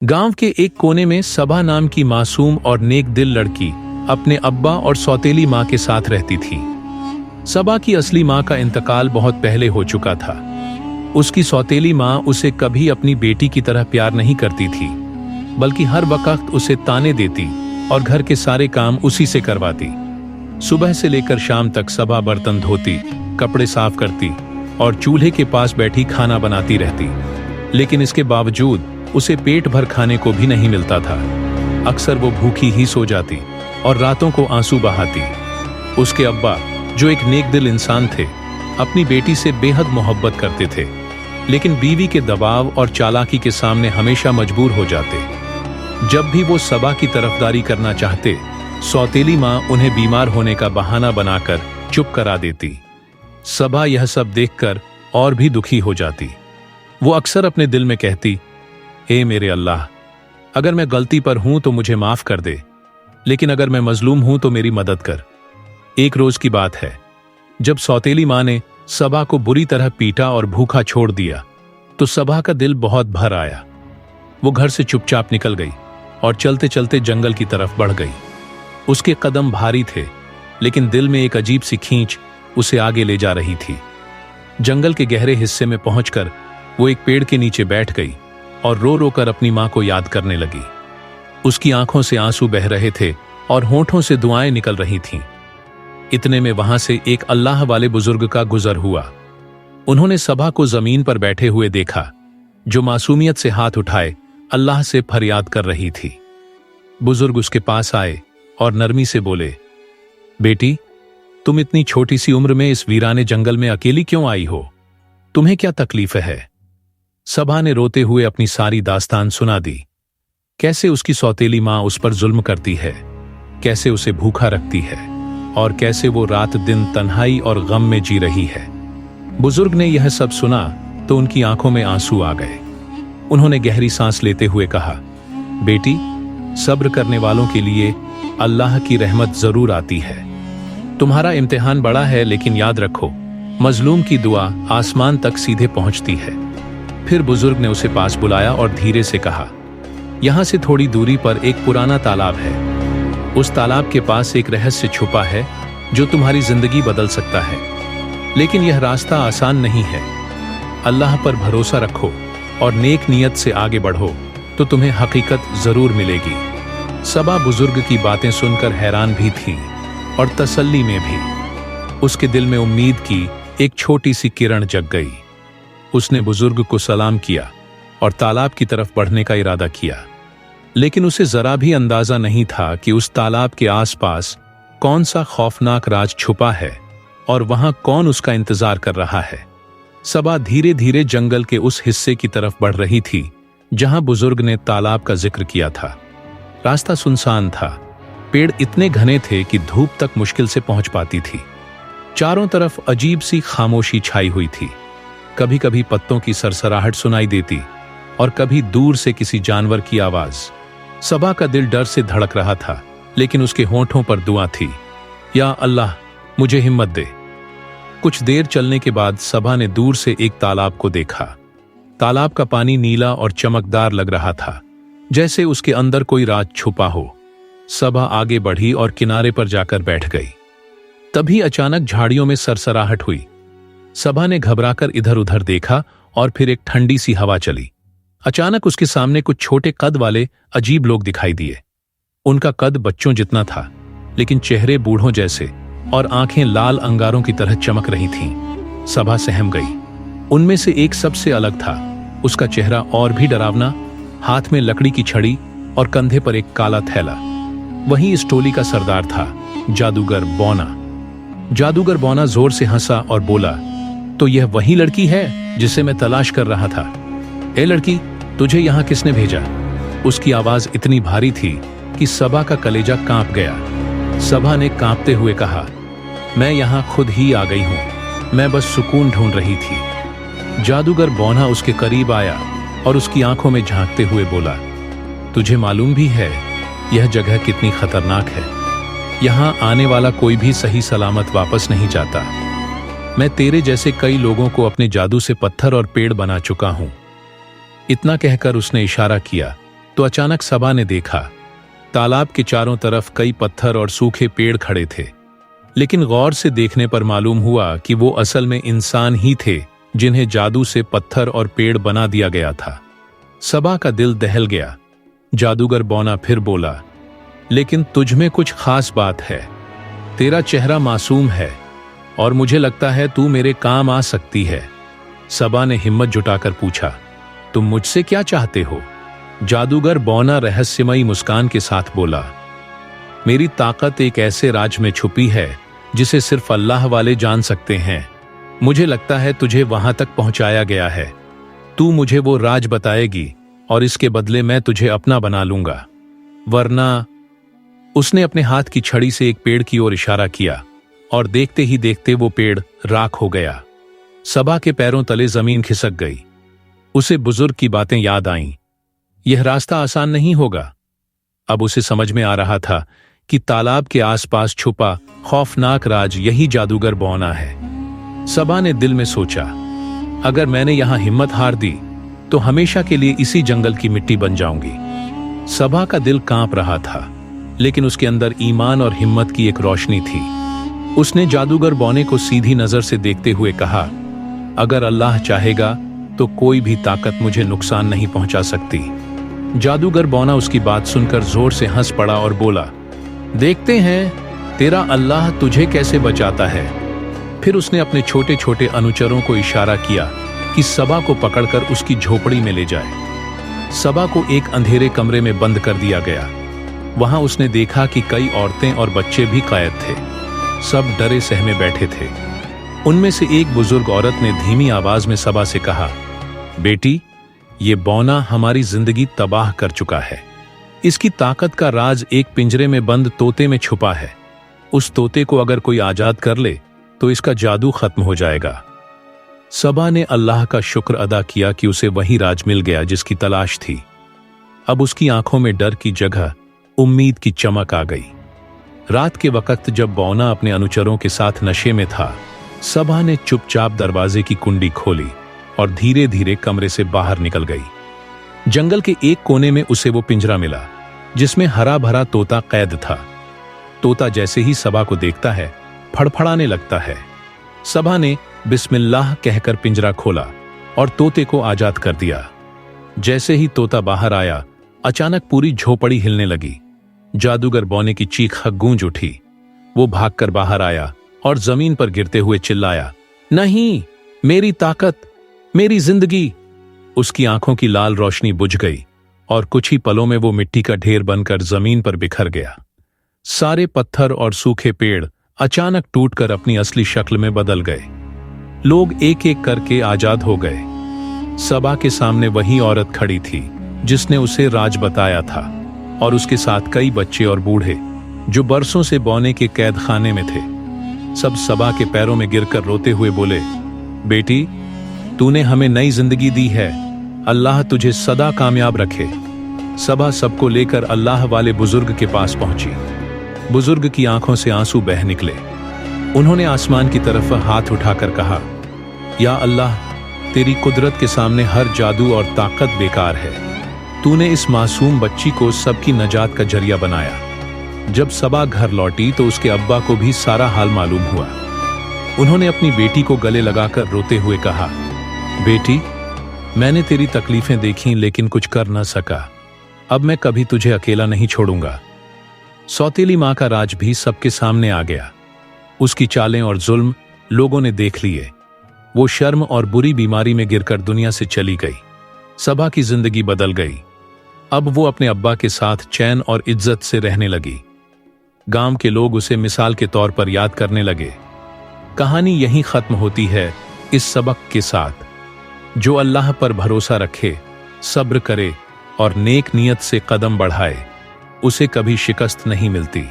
गांव के एक कोने में सबा नाम की मासूम और नेक दिल लड़की अपने अब्बा और सौतेली माँ के साथ रहती थी। सबा की असली माँ का इंतकाल बहुत पहले हो चुका था। उसकी सौतेली माँ उसे कभी अपनी बेटी की तरह प्यार नहीं करती थी, बल्कि हर वक्त उसे ताने देती और घर के सारे काम उसी से करवाती। सुबह से लेकर शाम तक सबा बर्तन धोती, कपड़े साफ करती और चूल्हे के पास बैठी खाना बनाती रहती। लेकिन इसके बावजूद उसे पेट भर खाने को भी नहीं मिलता था। अक्सर वो भूखी ही सो जाती और रातों को आंसू बहाती। उसके अब्बा, जो एक नेक दिल इंसान थे, अपनी बेटी से बेहद मोहब्बत करते थे, लेकिन बीवी के दबाव और चालाकी के सामने हमेशा मजबूर हो जाते। जब भी वो सबा की तरफदारी करना चाहते, सौतेली माँ उन्हें बीमार होने का बहाना बनाकर चुप करा देती। सबा यह सब देखकर और भी दुखी हो जाती। वो अक्सर अपने दिल में कहती, ए मेरे अल्लाह, अगर मैं गलती पर हूं तो मुझे माफ कर दे, लेकिन अगर मैं मजलूम हूं तो मेरी मदद कर। एक रोज की बात है, जब सौतेली माँ ने सबा को बुरी तरह पीटा और भूखा छोड़ दिया, तो सबा का दिल बहुत भर आया। वो घर से चुपचाप निकल गई और चलते चलते जंगल की तरफ बढ़ गई। उसके कदम भारी थे, लेकिन दिल में एक अजीब सी खींच उसे आगे ले जा रही थी। जंगल के गहरे हिस्से में पहुंचकर वो एक पेड़ के नीचे बैठ गई और रो रो कर अपनी मां को याद करने लगी। उसकी आंखों से आंसू बह रहे थे और होठों से दुआएं निकल रही थीं। इतने में वहां से एक अल्लाह वाले बुजुर्ग का गुजर हुआ। उन्होंने सबा को जमीन पर बैठे हुए देखा, जो मासूमियत से हाथ उठाए अल्लाह से फरियाद कर रही थी। बुजुर्ग उसके पास आए और नरमी से बोले, बेटी, तुम इतनी छोटी सी उम्र में इस वीराने जंगल में अकेली क्यों आई हो? तुम्हें क्या तकलीफ है? सबा ने रोते हुए अपनी सारी दास्तान सुना दी। कैसे उसकी सौतेली माँ उस पर जुल्म करती है, कैसे उसे भूखा रखती है और कैसे वो रात दिन तन्हाई और गम में जी रही है। बुजुर्ग ने यह सब सुना तो उनकी आंखों में आंसू आ गए। उन्होंने गहरी सांस लेते हुए कहा, बेटी, सब्र करने वालों के लिए अल्लाह की रहमत जरूर आती है। तुम्हारा इम्तिहान बड़ा है, लेकिन याद रखो, मजलूम की दुआ आसमान तक सीधे पहुंचती है। फिर बुजुर्ग ने उसे पास बुलाया और धीरे से कहा, यहां से थोड़ी दूरी पर एक पुराना तालाब है। उस तालाब के पास एक रहस्य छुपा है जो तुम्हारी जिंदगी बदल सकता है। लेकिन यह रास्ता आसान नहीं है। अल्लाह पर भरोसा रखो और नेक नियत से आगे बढ़ो तो तुम्हें हकीकत जरूर मिलेगी। सबा बुजुर्ग की बातें सुनकर हैरान भी थी और तसल्ली में भी। उसके दिल में उम्मीद की एक छोटी सी किरण जग गई। उसने बुजुर्ग को सलाम किया और तालाब की तरफ बढ़ने का इरादा किया, लेकिन उसे जरा भी अंदाजा नहीं था कि उस तालाब के आसपास कौन सा खौफनाक राज छुपा है और वहां कौन उसका इंतजार कर रहा है। सबा धीरे धीरे जंगल के उस हिस्से की तरफ बढ़ रही थी जहां बुजुर्ग ने तालाब का जिक्र किया था। रास्ता सुनसान था। पेड़ इतने घने थे कि धूप तक मुश्किल से पहुंच पाती थी। चारों तरफ अजीब सी खामोशी छाई हुई थी। कभी कभी पत्तों की सरसराहट सुनाई देती और कभी दूर से किसी जानवर की आवाज। सबा का दिल डर से धड़क रहा था, लेकिन उसके होंठों पर दुआ थी, या अल्लाह, मुझे हिम्मत दे। कुछ देर चलने के बाद सबा ने दूर से एक तालाब को देखा। तालाब का पानी नीला और चमकदार लग रहा था, जैसे उसके अंदर कोई राज छुपा हो। सबा आगे बढ़ी और किनारे पर जाकर बैठ गई। तभी अचानक झाड़ियों में सरसराहट हुई। सबा ने घबराकर इधर उधर देखा और फिर एक ठंडी सी हवा चली। अचानक उसके सामने कुछ छोटे कद वाले अजीब लोग दिखाई दिए। उनका कद बच्चों जितना था, लेकिन चेहरे बूढ़ों जैसे और आंखें लाल अंगारों की तरह चमक रही थीं। सबा सहम गई। उनमें से एक सबसे अलग था। उसका चेहरा और भी डरावना, हाथ में लकड़ी की छड़ी और कंधे पर एक काला थैला। वहीं इस टोली का सरदार था, जादूगर बौना। जादूगर बौना जोर से हंसा और बोला, तो यह वही लड़की है जिसे मैं तलाश कर रहा था। ए लड़की, तुझे यहां किसने भेजा? उसकी आवाज इतनी भारी थी कि सबा का कलेजा कांप गया। सबा ने कांपते हुए कहा, मैं यहां खुद ही आ गई हूं, मैं बस सुकून ढूंढ रही थी। जादूगर बौना उसके करीब आया और उसकी आंखों में झांकते हुए बोला, तुझे मालूम भी है यह जगह कितनी खतरनाक है? यहां आने वाला कोई भी सही सलामत वापस नहीं जाता। मैं तेरे जैसे कई लोगों को अपने जादू से पत्थर और पेड़ बना चुका हूं। इतना कहकर उसने इशारा किया तो अचानक सबा ने देखा तालाब के चारों तरफ कई पत्थर और सूखे पेड़ खड़े थे, लेकिन गौर से देखने पर मालूम हुआ कि वो असल में इंसान ही थे जिन्हें जादू से पत्थर और पेड़ बना दिया गया था। सबा का दिल दहल गया। जादूगर बौना फिर बोला, लेकिन तुझ में कुछ खास बात है। तेरा चेहरा मासूम है और मुझे लगता है तू मेरे काम आ सकती है। सबा ने हिम्मत जुटाकर पूछा, तुम मुझसे क्या चाहते हो? जादूगर बौना रहस्यमयी मुस्कान के साथ बोला, मेरी ताकत एक ऐसे राज में छुपी है जिसे सिर्फ अल्लाह वाले जान सकते हैं। मुझे लगता है तुझे वहां तक पहुंचाया गया है। तू मुझे वो राज बताएगी और इसके बदले मैं तुझे अपना बना लूंगा, वरना। उसने अपने हाथ की छड़ी से एक पेड़ की ओर इशारा किया और देखते ही देखते वो पेड़ राख हो गया। सबा के पैरों तले जमीन खिसक गई। उसे बुजुर्ग की बातें याद आईं। यह रास्ता आसान नहीं होगा। अब उसे समझ में आ रहा था कि तालाब के आसपास छुपा खौफनाक राज यही जादूगर बौना है। सबा ने दिल में सोचा, अगर मैंने यहां हिम्मत हार दी तो हमेशा के लिए इसी जंगल की मिट्टी बन जाऊंगी। सबा का दिल कांप रहा था, लेकिन उसके अंदर ईमान और हिम्मत की एक रोशनी थी। उसने जादूगर बौने को सीधी नजर से देखते हुए कहा, अगर अल्लाह चाहेगा तो कोई भी ताकत मुझे नुकसान नहीं पहुंचा सकती। जादूगर बौना उसकी बात सुनकर जोर से हंस पड़ा और बोला, देखते हैं तेरा अल्लाह तुझे कैसे बचाता है। फिर उसने अपने छोटे छोटे अनुचरों को इशारा किया कि सबा को पकड़कर उसकी झोपड़ी में ले जाए। सबा को एक अंधेरे कमरे में बंद कर दिया गया। वहां उसने देखा कि कई औरतें और बच्चे भी कैद थे। सब डरे सहमे बैठे थे। उनमें से एक बुजुर्ग औरत ने धीमी आवाज में सबा से कहा, बेटी, ये बौना हमारी जिंदगी तबाह कर चुका है। इसकी ताकत का राज एक पिंजरे में बंद तोते में छुपा है। उस तोते को अगर कोई आजाद कर ले तो इसका जादू खत्म हो जाएगा। सबा ने अल्लाह का शुक्र अदा किया कि उसे वही राज मिल गया जिसकी तलाश थी। अब उसकी आंखों में डर की जगह उम्मीद की चमक आ गई। रात के वक्त जब बौना अपने अनुचरों के साथ नशे में था, सबा ने चुपचाप दरवाजे की कुंडी खोली और धीरे धीरे कमरे से बाहर निकल गई। जंगल के एक कोने में उसे वो पिंजरा मिला जिसमें हरा भरा तोता कैद था। तोता जैसे ही सबा को देखता है फड़फड़ाने लगता है। सबा ने बिस्मिल्लाह कहकर पिंजरा खोला और तोते को आजाद कर दिया। जैसे ही तोता बाहर आया, अचानक पूरी झोपड़ी हिलने लगी। जादूगर बौने की चीख गूंज उठी। वो भागकर बाहर आया और जमीन पर गिरते हुए चिल्लाया, नहीं, मेरी ताकत, मेरी जिंदगी। उसकी आंखों की लाल रोशनी बुझ गई और कुछ ही पलों में वो मिट्टी का ढेर बनकर जमीन पर बिखर गया। सारे पत्थर और सूखे पेड़ अचानक टूटकर अपनी असली शक्ल में बदल गए। लोग एक एक करके आजाद हो गए। सबा के सामने वही औरत खड़ी थी जिसने उसे राज बताया था, और उसके साथ कई बच्चे और बूढ़े जो बरसों से बौने के कैद खाने में थे। सब सबा के पैरों में गिरकर रोते हुए बोले, बेटी, तूने हमें नई जिंदगी दी है। अल्लाह तुझे सदा कामयाब रखे। सबा सबको लेकर अल्लाह वाले बुजुर्ग के पास पहुंची। बुजुर्ग की आंखों से आंसू बह निकले। उन्होंने आसमान की तरफ हाथ उठाकर कहा, या अल्लाह, तेरी कुदरत के सामने हर जादू और ताकत बेकार है। तूने इस मासूम बच्ची को सबकी नजात का जरिया बनाया। जब सबा घर लौटी तो उसके अब्बा को भी सारा हाल मालूम हुआ। उन्होंने अपनी बेटी को गले लगाकर रोते हुए कहा, बेटी, मैंने तेरी तकलीफें देखीं लेकिन कुछ कर न सका। अब मैं कभी तुझे अकेला नहीं छोड़ूंगा। सौतेली मां का राज भी सबके सामने आ गया। उसकी चालें और जुल्म लोगों ने देख लिए। वो शर्म और बुरी बीमारी में गिरकर दुनिया से चली गई। सबा की जिंदगी बदल गई। अब वो अपने अब्बा के साथ चैन और इज्जत से रहने लगी। गांव के लोग उसे मिसाल के तौर पर याद करने लगे। कहानी यहीं खत्म होती है इस सबक के साथ, जो अल्लाह पर भरोसा रखे, सब्र करे और नेक नियत से कदम बढ़ाए, उसे कभी शिकस्त नहीं मिलती।